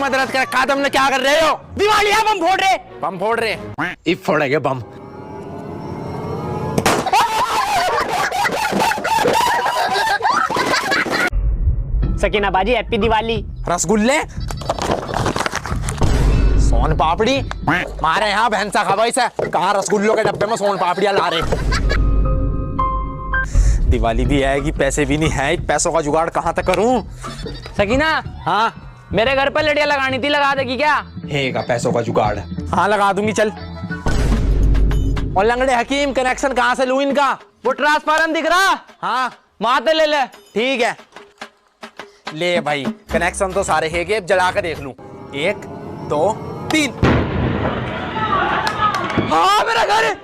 मदद कर। कहा तुमने क्या कर रहे हो? दिवाली है, बम फोड़ रहे। बम फोड़ रहे? इफ फोड़ेंगे बम। सकीना बाजी हैप्पी दिवाली। रसगुल्ले, सोन पापड़ी, मारे यहाँ भैंसा खवाई से कहाँ रसगुल्लों के डब्बे में सोन पापड़ियाँ ला रहे। दिवाली भी आएगी, पैसे भी नहीं है, पैसों का जुगाड़ कहाँ तक करूं? सकीना, हाँ मेरे घर पर लड़ियाँ लगानी थी, लगा देगी क्या? हेगा पैसों का जुगाड़। हाँ लगा दूंगी, चल। और लंगड़े हकीम, कनेक्शन कहाँ से लूं इनका? वो ट्रांसफार्मर दिख रहा? हाँ वहां तो ले ले। ठीक है, ले भाई, कनेक्शन तो सारे है, अब जला कर देख लूं। 1 2 3। हाँ मेरा घर है।